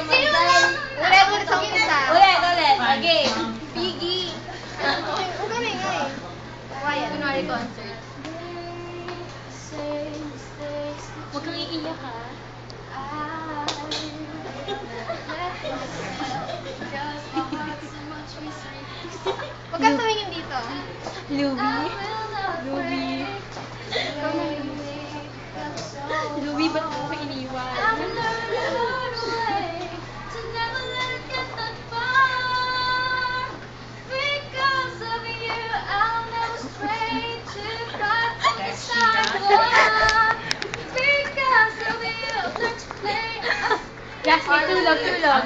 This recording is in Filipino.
Ulit sa umpisa. Ulit. Okay. Piggy. Huwag ka na ingay. Quiet. Kunwari concert. Huwag kang iiyak ha. Huwag kang tumingin dito. Louie. Louie, ba't mo ko iniwan? Jasmine, tulog.